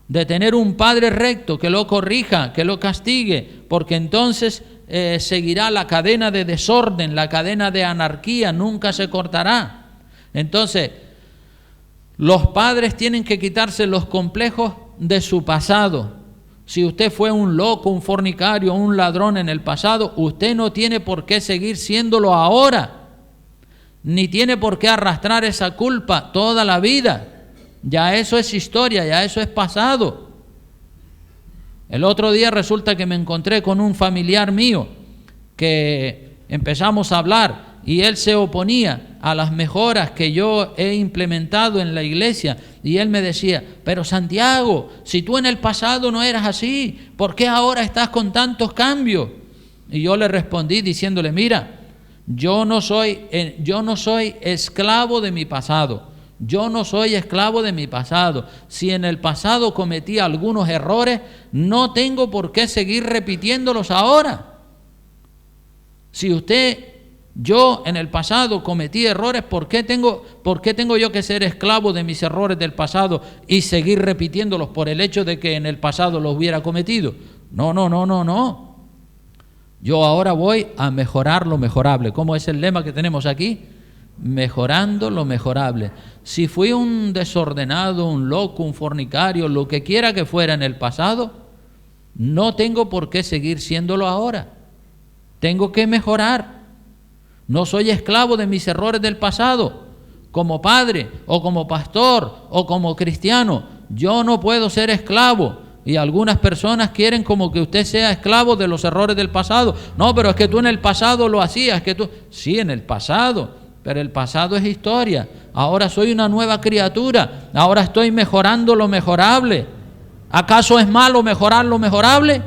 de tener un padre recto que lo corrija, que lo castigue, porque entonces seguirá la cadena de desorden, la cadena de anarquía, nunca se cortará. Entonces, los padres tienen que quitarse los complejos de su pasado. Si usted fue un loco, un fornicario, un ladrón en el pasado, usted no tiene por qué seguir siéndolo ahora, ni tiene por qué arrastrar esa culpa toda la vida. Ya eso es historia, ya eso es pasado. El otro día resulta que me encontré con un familiar mío que empezamos a hablar y él se oponía a las mejoras que yo he implementado en la iglesia, y él me decía: pero Santiago, si tú en el pasado no eras así, ¿por qué ahora estás con tantos cambios? Y yo le respondí diciéndole: mira, yo no soy esclavo de mi pasado. Yo no soy esclavo de mi pasado. Si en el pasado cometí algunos errores, no tengo por qué seguir repitiéndolos ahora. Si yo en el pasado cometí errores, ¿por qué tengo yo que ser esclavo de mis errores del pasado y seguir repitiéndolos por el hecho de que en el pasado los hubiera cometido? No. Yo ahora voy a mejorar lo mejorable. ¿Cómo es el lema que tenemos aquí? Mejorando lo mejorable. Si fui un desordenado, un loco, un fornicario, lo que quiera que fuera en el pasado, no tengo por qué seguir siéndolo ahora. Tengo que mejorar. No soy esclavo de mis errores del pasado. Como padre o como pastor o como cristiano, yo no puedo ser esclavo. Y algunas personas quieren como que usted sea esclavo de los errores del pasado. No, pero es que tú en el pasado lo hacías. Sí, en el pasado, pero el pasado es historia. Ahora soy una nueva criatura. Ahora estoy mejorando lo mejorable. ¿Acaso es malo mejorar lo mejorable?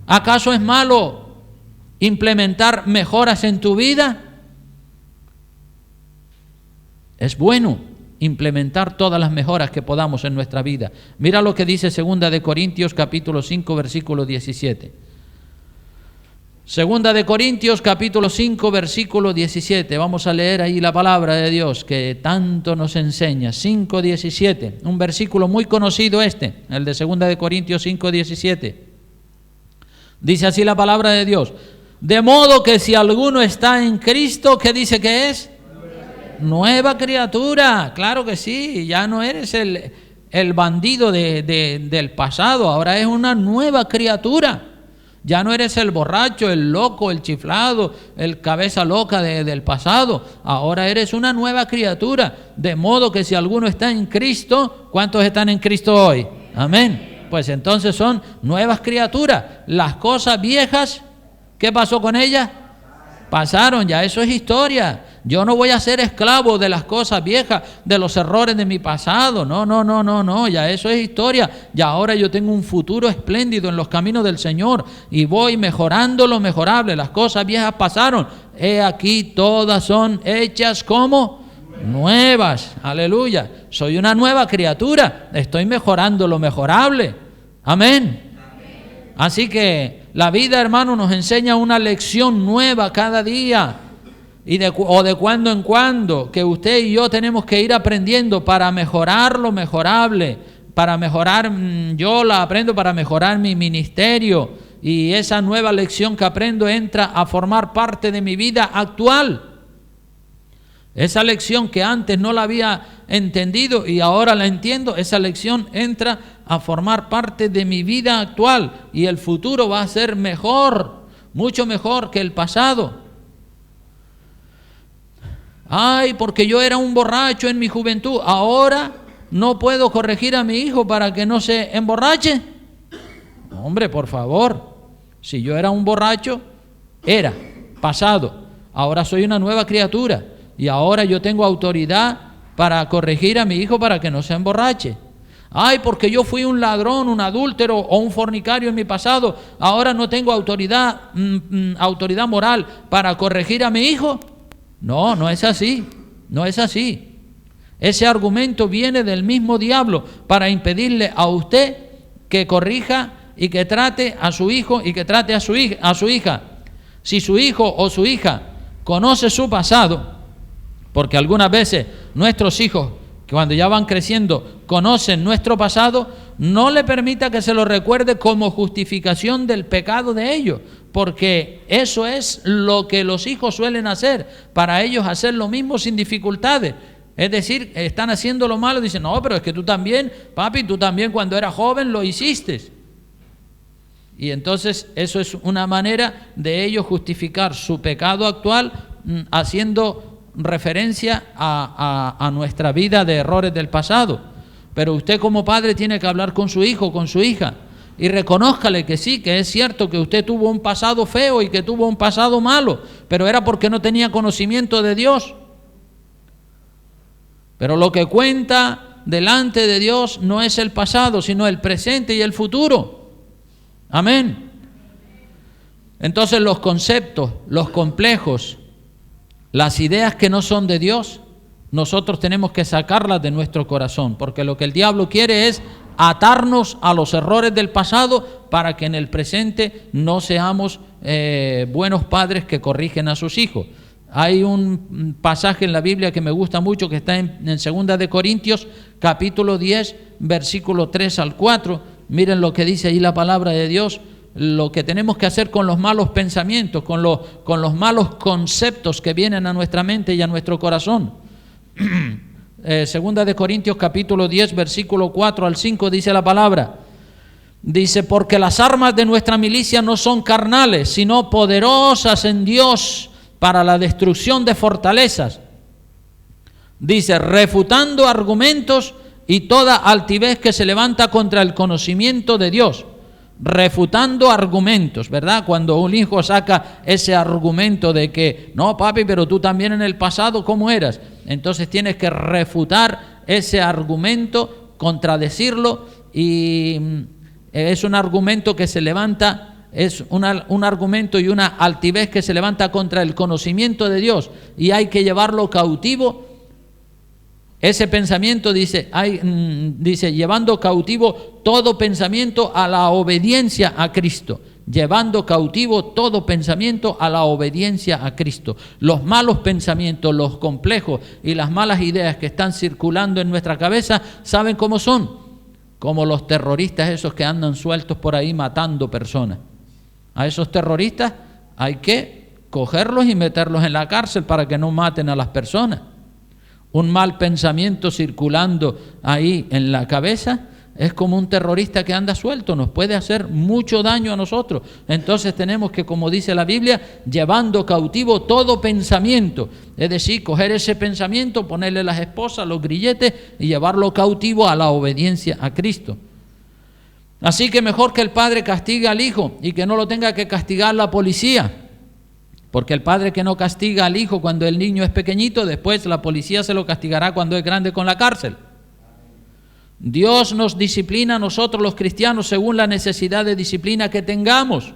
¿Acaso es malo implementar mejoras en tu vida? Es bueno implementar todas las mejoras que podamos en nuestra vida. Mira lo que dice 2 de Corintios capítulo 5 versículo 17. 2 de Corintios capítulo 5 versículo 17. Vamos a leer ahí la palabra de Dios que tanto nos enseña. 5:17, un versículo muy conocido el de 2 de Corintios 5:17. Dice así la palabra de Dios: de modo que si alguno está en Cristo, ¿qué dice que es? Nueva criatura. Claro que sí, ya no eres el bandido del pasado, ahora es una nueva criatura. Ya no eres el borracho, el loco, el chiflado, el cabeza loca del pasado. Ahora eres una nueva criatura. De modo que si alguno está en Cristo, ¿cuántos están en Cristo hoy? Amén. Pues entonces son nuevas criaturas. Las cosas viejas, ¿qué pasó con ellas? Pasaron, ya eso es historia. Yo no voy a ser esclavo de las cosas viejas, de los errores de mi pasado. No, ya eso es historia. Ya ahora yo tengo un futuro espléndido en los caminos del Señor y voy mejorando lo mejorable. Las cosas viejas pasaron. He aquí todas son hechas como nuevas. Aleluya. Soy una nueva criatura. Estoy mejorando lo mejorable. Amén. Así que la vida, hermano, nos enseña una lección nueva cada día o de cuando en cuando, que usted y yo tenemos que ir aprendiendo para mejorar lo mejorable, para mejorar, yo la aprendo para mejorar mi ministerio, y esa nueva lección que aprendo entra a formar parte de mi vida actual. Esa lección que antes no la había entendido y ahora la entiendo, esa lección entra a formar parte de mi vida actual y el futuro va a ser mejor, mucho mejor que el pasado. Ay, porque yo era un borracho en mi juventud, ahora no puedo corregir a mi hijo para que no se emborrache. Hombre, por favor, si yo era un borracho, era pasado, ahora soy una nueva criatura. Y ahora yo tengo autoridad para corregir a mi hijo para que no se emborrache. Ay, porque yo fui un ladrón, un adúltero o un fornicario en mi pasado, ahora no tengo autoridad moral para corregir a mi hijo. No, no es así, no es así. Ese argumento viene del mismo diablo para impedirle a usted que corrija y que trate a su hijo y que trate a su hija. Si su hijo o su hija conoce su pasado, porque algunas veces nuestros hijos, cuando ya van creciendo, conocen nuestro pasado, no le permita que se lo recuerde como justificación del pecado de ellos, porque eso es lo que los hijos suelen hacer, para ellos hacer lo mismo sin dificultades. Es decir, están haciendo lo malo, dicen, no, pero es que tú también, papi, tú también cuando eras joven lo hiciste. Y entonces eso es una manera de ellos justificar su pecado actual haciendo referencia a nuestra vida de errores del pasado. Pero usted como padre tiene que hablar con su hijo, con su hija, y reconózcale que sí, que es cierto que usted tuvo un pasado feo y que tuvo un pasado malo, pero era porque no tenía conocimiento de Dios. Pero lo que cuenta delante de Dios no es el pasado, sino el presente y el futuro. Amén. Entonces los conceptos, los complejos, las ideas que no son de Dios, nosotros tenemos que sacarlas de nuestro corazón, porque lo que el diablo quiere es atarnos a los errores del pasado para que en el presente no seamos buenos padres que corrigen a sus hijos. Hay un pasaje en la Biblia que me gusta mucho, que está en 2 de Corintios, capítulo 10, versículo 3 al 4. Miren lo que dice ahí la palabra de Dios. Lo que tenemos que hacer con los malos pensamientos, con los malos conceptos que vienen a nuestra mente y a nuestro corazón. Segunda de Corintios capítulo 10 versículo 4 al 5 dice la palabra, dice, porque las armas de nuestra milicia no son carnales, sino poderosas en Dios para la destrucción de fortalezas. Dice, refutando argumentos y toda altivez que se levanta contra el conocimiento de Dios. Refutando argumentos, ¿verdad? Cuando un hijo saca ese argumento de que, no papi, pero tú también en el pasado, ¿cómo eras? Entonces tienes que refutar ese argumento, contradecirlo, y es un argumento que se levanta, es un argumento y una altivez que se levanta contra el conocimiento de Dios, y hay que llevarlo cautivo. Ese pensamiento dice, llevando cautivo todo pensamiento a la obediencia a Cristo. Llevando cautivo todo pensamiento a la obediencia a Cristo. Los malos pensamientos, los complejos y las malas ideas que están circulando en nuestra cabeza, ¿saben cómo son? Como los terroristas esos que andan sueltos por ahí matando personas. A esos terroristas hay que cogerlos y meterlos en la cárcel para que no maten a las personas. Un mal pensamiento circulando ahí en la cabeza es como un terrorista que anda suelto, nos puede hacer mucho daño a nosotros. Entonces tenemos que, como dice la Biblia, llevando cautivo todo pensamiento, es decir, coger ese pensamiento, ponerle las esposas, los grilletes y llevarlo cautivo a la obediencia a Cristo. Así que mejor que el padre castigue al hijo y que no lo tenga que castigar la policía, porque el padre que no castiga al hijo cuando el niño es pequeñito, después la policía se lo castigará cuando es grande con la cárcel. Dios nos disciplina a nosotros los cristianos según la necesidad de disciplina que tengamos.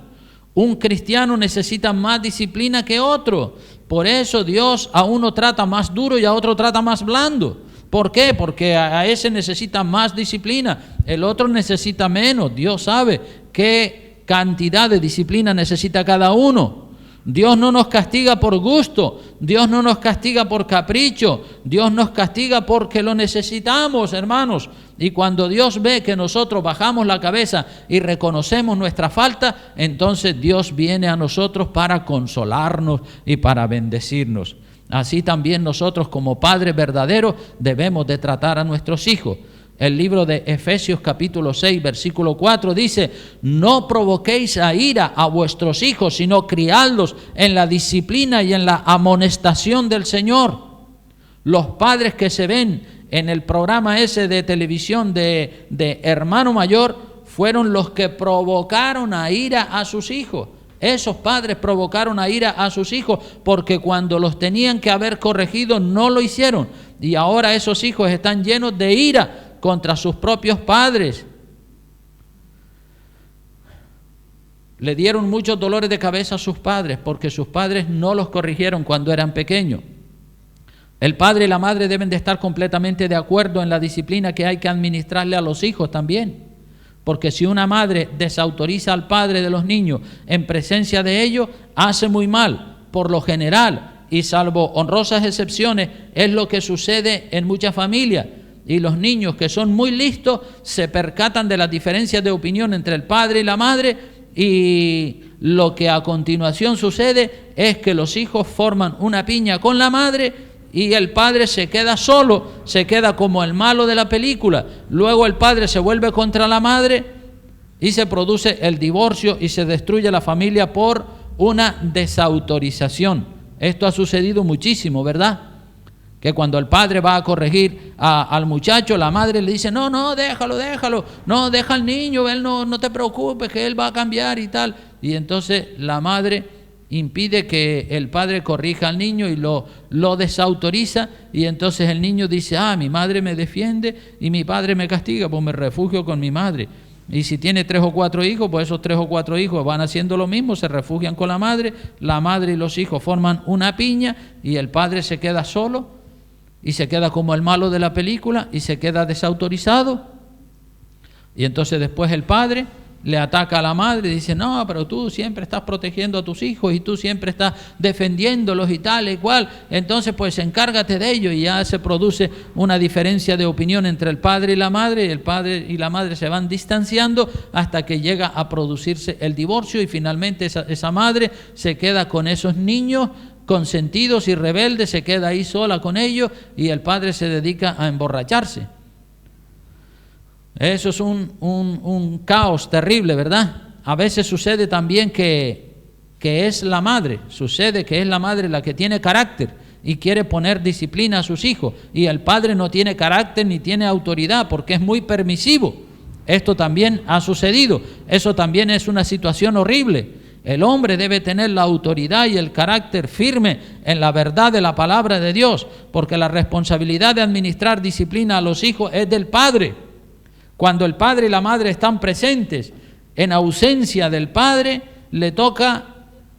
Un cristiano necesita más disciplina que otro. Por eso Dios a uno trata más duro y a otro trata más blando. ¿Por qué? Porque a ese necesita más disciplina, el otro necesita menos. Dios sabe qué cantidad de disciplina necesita cada uno. Dios no nos castiga por gusto, Dios no nos castiga por capricho, Dios nos castiga porque lo necesitamos, hermanos. Y cuando Dios ve que nosotros bajamos la cabeza y reconocemos nuestra falta, entonces Dios viene a nosotros para consolarnos y para bendecirnos. Así también nosotros como padres verdaderos debemos de tratar a nuestros hijos. El libro de Efesios capítulo 6 versículo 4 dice: no provoquéis a ira a vuestros hijos, sino criadlos en la disciplina y en la amonestación del Señor. Los padres que se ven en el programa ese de televisión de Hermano Mayor fueron los que provocaron a ira a sus hijos. Esos padres provocaron a ira a sus hijos porque cuando los tenían que haber corregido no lo hicieron. Y ahora esos hijos están llenos de ira contra sus propios padres. Le dieron muchos dolores de cabeza a sus padres porque sus padres no los corrigieron cuando eran pequeños. El padre y la madre deben de estar completamente de acuerdo en la disciplina que hay que administrarle a los hijos también. Porque si una madre desautoriza al padre de los niños en presencia de ellos, hace muy mal. Por lo general, y salvo honrosas excepciones, es lo que sucede en muchas familias. Y los niños que son muy listos se percatan de las diferencias de opinión entre el padre y la madre, y lo que a continuación sucede es que los hijos forman una piña con la madre y el padre se queda solo, se queda como el malo de la película. Luego el padre se vuelve contra la madre y se produce el divorcio y se destruye la familia por una desautorización. Esto ha sucedido muchísimo, ¿verdad? Que cuando el padre va a corregir al muchacho, la madre le dice: no, déjalo, no, deja al niño, él no te preocupes, que él va a cambiar y tal. Y entonces la madre impide que el padre corrija al niño y lo desautoriza, y entonces el niño dice: mi madre me defiende y mi padre me castiga, pues me refugio con mi madre. Y si tiene 3 o 4 hijos, pues esos 3 o 4 hijos van haciendo lo mismo, se refugian con la madre y los hijos forman una piña y el padre se queda solo y se queda como el malo de la película y se queda desautorizado. Y entonces después el padre le ataca a la madre y dice: no, pero tú siempre estás protegiendo a tus hijos y tú siempre estás defendiéndolos y tal y cual, entonces pues encárgate de ello. Y ya se produce una diferencia de opinión entre el padre y la madre, y el padre y la madre se van distanciando hasta que llega a producirse el divorcio, y finalmente esa madre se queda con esos niños consentidos y rebeldes, se queda ahí sola con ellos, y el padre se dedica a emborracharse. Eso es un caos terrible, ¿verdad? A veces sucede también que es la madre, la que tiene carácter y quiere poner disciplina a sus hijos, y el padre no tiene carácter ni tiene autoridad porque es muy permisivo. Esto también ha sucedido, eso también es una situación horrible. El hombre debe tener la autoridad y el carácter firme en la verdad de la palabra de Dios, porque la responsabilidad de administrar disciplina a los hijos es del padre. Cuando el padre y la madre están presentes, en ausencia del padre, le toca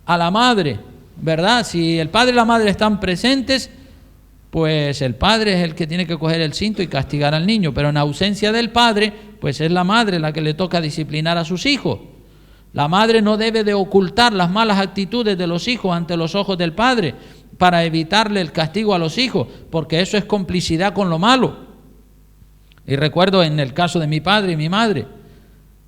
a la madre, ¿verdad? Si el padre y la madre están presentes, pues el padre es el que tiene que coger el cinto y castigar al niño, pero en ausencia del padre, pues es la madre la que le toca disciplinar a sus hijos. La madre no debe de ocultar las malas actitudes de los hijos ante los ojos del padre para evitarle el castigo a los hijos, porque eso es complicidad con lo malo. Y recuerdo en el caso de mi padre y mi madre,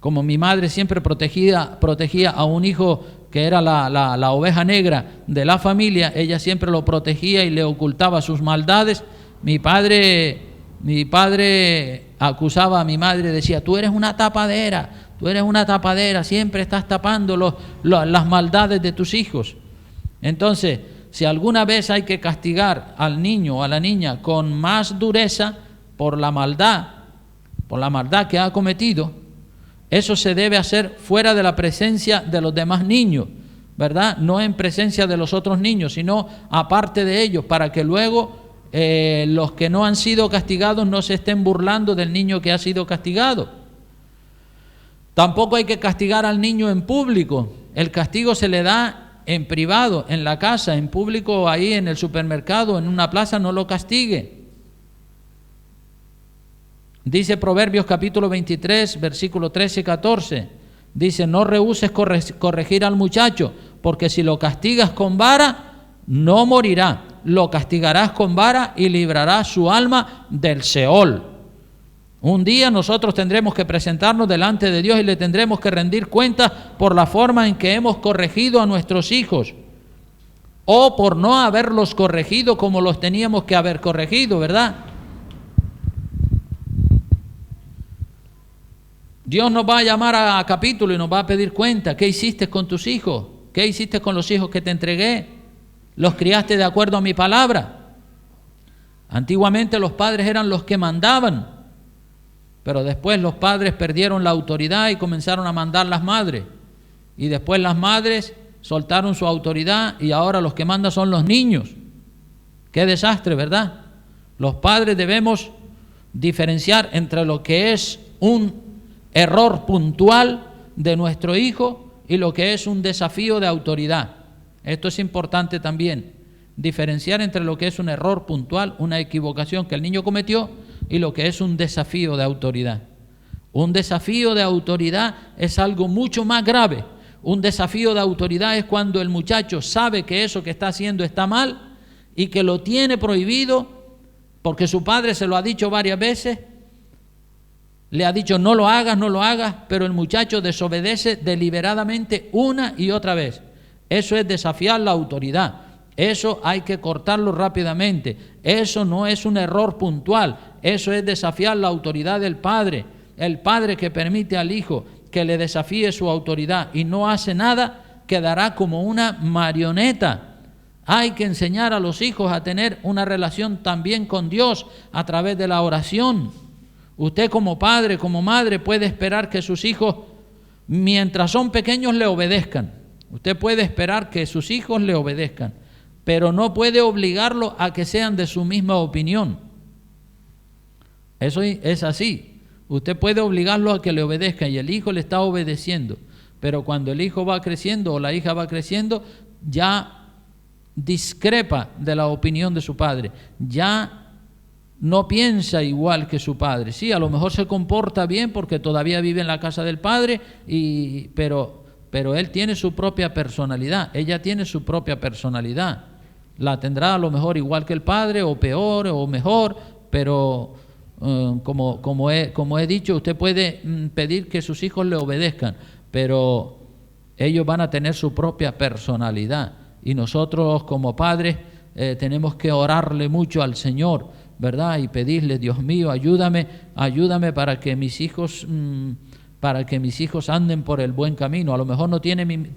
como mi madre siempre protegía a un hijo que era la oveja negra de la familia, ella siempre lo protegía y le ocultaba sus maldades. Mi padre Mi padre acusaba a mi madre, decía, tú eres una tapadera, siempre estás tapando las maldades de tus hijos. Entonces, si alguna vez hay que castigar al niño o a la niña con más dureza por la maldad que ha cometido, eso se debe hacer fuera de la presencia de los demás niños, ¿verdad? No en presencia de los otros niños, sino aparte de ellos, para que luego los que no han sido castigados no se estén burlando del niño que ha sido castigado. Tampoco hay que castigar al niño en público. El castigo se le da en privado, en la casa, en público, ahí en el supermercado, en una plaza, no lo castigue. Dice Proverbios capítulo 23, versículo 13 y 14. Dice, no rehúses corregir al muchacho, porque si lo castigas con vara, no morirá. Lo castigarás con vara y librarás su alma del Seol. Un día nosotros tendremos que presentarnos delante de Dios y le tendremos que rendir cuentas por la forma en que hemos corregido a nuestros hijos, o por no haberlos corregido como los teníamos que haber corregido, ¿verdad? Dios nos va a llamar a capítulo y nos va a pedir cuenta. ¿Qué hiciste con tus hijos? ¿Qué hiciste con los hijos que te entregué? ¿Los criaste de acuerdo a mi palabra? Antiguamente los padres eran los que mandaban, pero después los padres perdieron la autoridad y comenzaron a mandar las madres. Y después las madres soltaron su autoridad y ahora los que mandan son los niños. Qué desastre, ¿verdad? Los padres debemos diferenciar entre lo que es un error puntual de nuestro hijo y lo que es un desafío de autoridad. Esto es importante también, diferenciar entre lo que es un error puntual, una equivocación que el niño cometió, y lo que es un desafío de autoridad. Un desafío de autoridad es algo mucho más grave. Un desafío de autoridad es cuando el muchacho sabe que eso que está haciendo está mal y que lo tiene prohibido porque su padre se lo ha dicho varias veces, le ha dicho no lo hagas, pero el muchacho desobedece deliberadamente una y otra vez. Eso es desafiar la autoridad. Eso hay que cortarlo rápidamente. Eso no es un error puntual. Eso es desafiar la autoridad del padre. El padre que permite al hijo que le desafíe su autoridad y no hace nada, quedará como una marioneta. Hay que enseñar a los hijos a tener una relación también con Dios a través de la oración. Usted como padre, como madre, puede esperar que sus hijos, mientras son pequeños, le obedezcan. Usted puede esperar que sus hijos le obedezcan, pero no puede obligarlos a que sean de su misma opinión. Eso es así. Usted puede obligarlo a que le obedezca y el hijo le está obedeciendo, pero cuando el hijo va creciendo o la hija va creciendo, ya discrepa de la opinión de su padre, ya no piensa igual que su padre. Sí, a lo mejor se comporta bien porque todavía vive en la casa del padre, pero él tiene su propia personalidad, ella tiene su propia personalidad. La tendrá a lo mejor igual que el padre, o peor, o mejor, pero como he dicho, usted puede pedir que sus hijos le obedezcan, pero ellos van a tener su propia personalidad. Y nosotros como padres tenemos que orarle mucho al Señor, ¿verdad? Y pedirle, Dios mío, ayúdame para que mis hijos anden por el buen camino. A lo mejor no tiene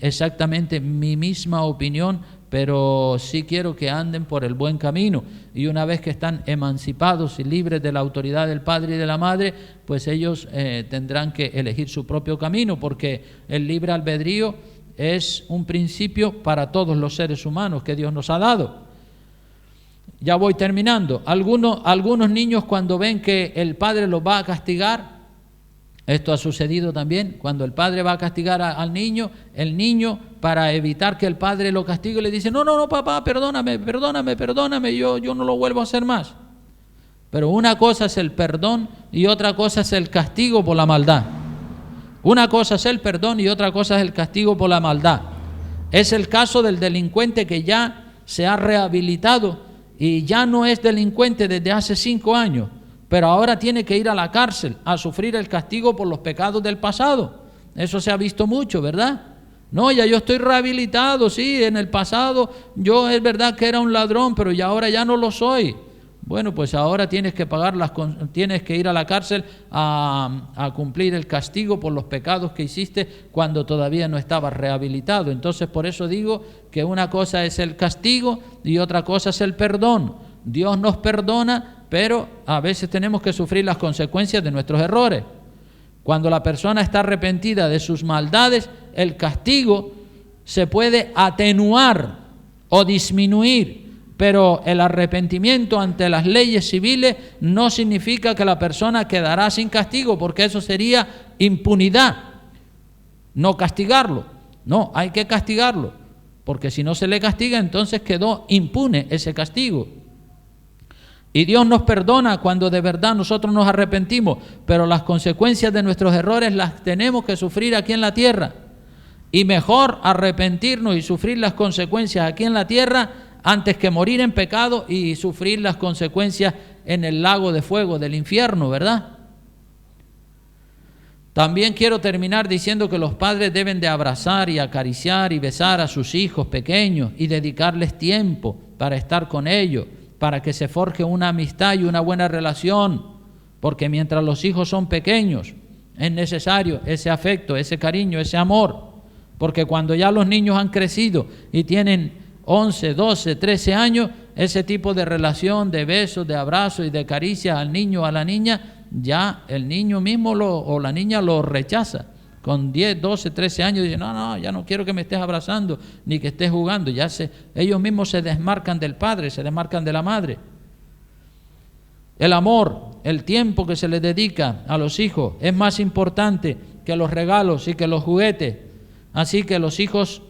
exactamente mi misma opinión, pero sí quiero que anden por el buen camino. Y una vez que están emancipados y libres de la autoridad del padre y de la madre, pues ellos tendrán que elegir su propio camino, porque el libre albedrío es un principio para todos los seres humanos que Dios nos ha dado. Ya voy terminando. Algunos niños, cuando ven que el padre los va a castigar, esto ha sucedido también, cuando el padre va a castigar al niño, el niño, para evitar que el padre lo castigue, le dice, no, papá, perdóname, yo no lo vuelvo a hacer más. Pero una cosa es el perdón y otra cosa es el castigo por la maldad. Una cosa es el perdón y otra cosa es el castigo por la maldad. Es el caso del delincuente que ya se ha rehabilitado y ya no es delincuente desde hace 5 años, pero ahora tiene que ir a la cárcel a sufrir el castigo por los pecados del pasado. Eso se ha visto mucho, ¿verdad? No, ya yo estoy rehabilitado, sí, en el pasado yo es verdad que era un ladrón, pero ya ahora ya no lo soy. Bueno, pues ahora tienes que tienes que ir a la cárcel a cumplir el castigo por los pecados que hiciste cuando todavía no estabas rehabilitado. Entonces, por eso digo que una cosa es el castigo y otra cosa es el perdón. Dios nos perdona, pero a veces tenemos que sufrir las consecuencias de nuestros errores. Cuando la persona está arrepentida de sus maldades, el castigo se puede atenuar o disminuir. Pero el arrepentimiento ante las leyes civiles no significa que la persona quedará sin castigo, porque eso sería impunidad, no castigarlo. No, hay que castigarlo, porque si no se le castiga, entonces quedó impune ese castigo. Y Dios nos perdona cuando de verdad nosotros nos arrepentimos, pero las consecuencias de nuestros errores las tenemos que sufrir aquí en la tierra. Y mejor arrepentirnos y sufrir las consecuencias aquí en la tierra antes que morir en pecado y sufrir las consecuencias en el lago de fuego del infierno, ¿verdad? También quiero terminar diciendo que los padres deben de abrazar y acariciar y besar a sus hijos pequeños y dedicarles tiempo para estar con ellos, para que se forje una amistad y una buena relación, porque mientras los hijos son pequeños es necesario ese afecto, ese cariño, ese amor, porque cuando ya los niños han crecido y tienen 11, 12, 13 años, ese tipo de relación, de besos, de abrazos y de caricias al niño o a la niña, ya el niño mismo o la niña lo rechaza. Con 10, 12, 13 años dicen, no, ya no quiero que me estés abrazando ni que estés jugando. Ellos mismos se desmarcan del padre, se desmarcan de la madre. El amor, el tiempo que se le dedica a los hijos es más importante que los regalos y que los juguetes. Así que los hijos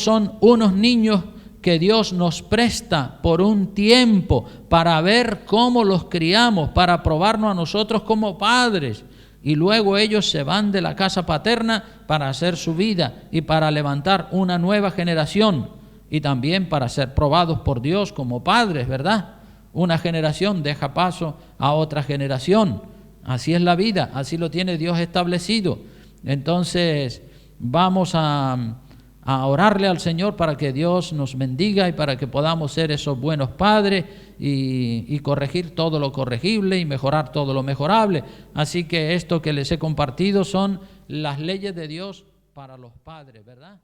son unos niños que Dios nos presta por un tiempo para ver cómo los criamos, para probarnos a nosotros como padres. Y luego ellos se van de la casa paterna para hacer su vida y para levantar una nueva generación y también para ser probados por Dios como padres, ¿verdad? Una generación deja paso a otra generación. Así es la vida, así lo tiene Dios establecido. Entonces vamos a orarle al Señor para que Dios nos bendiga y para que podamos ser esos buenos padres y corregir todo lo corregible y mejorar todo lo mejorable. Así que esto que les he compartido son las leyes de Dios para los padres, ¿verdad?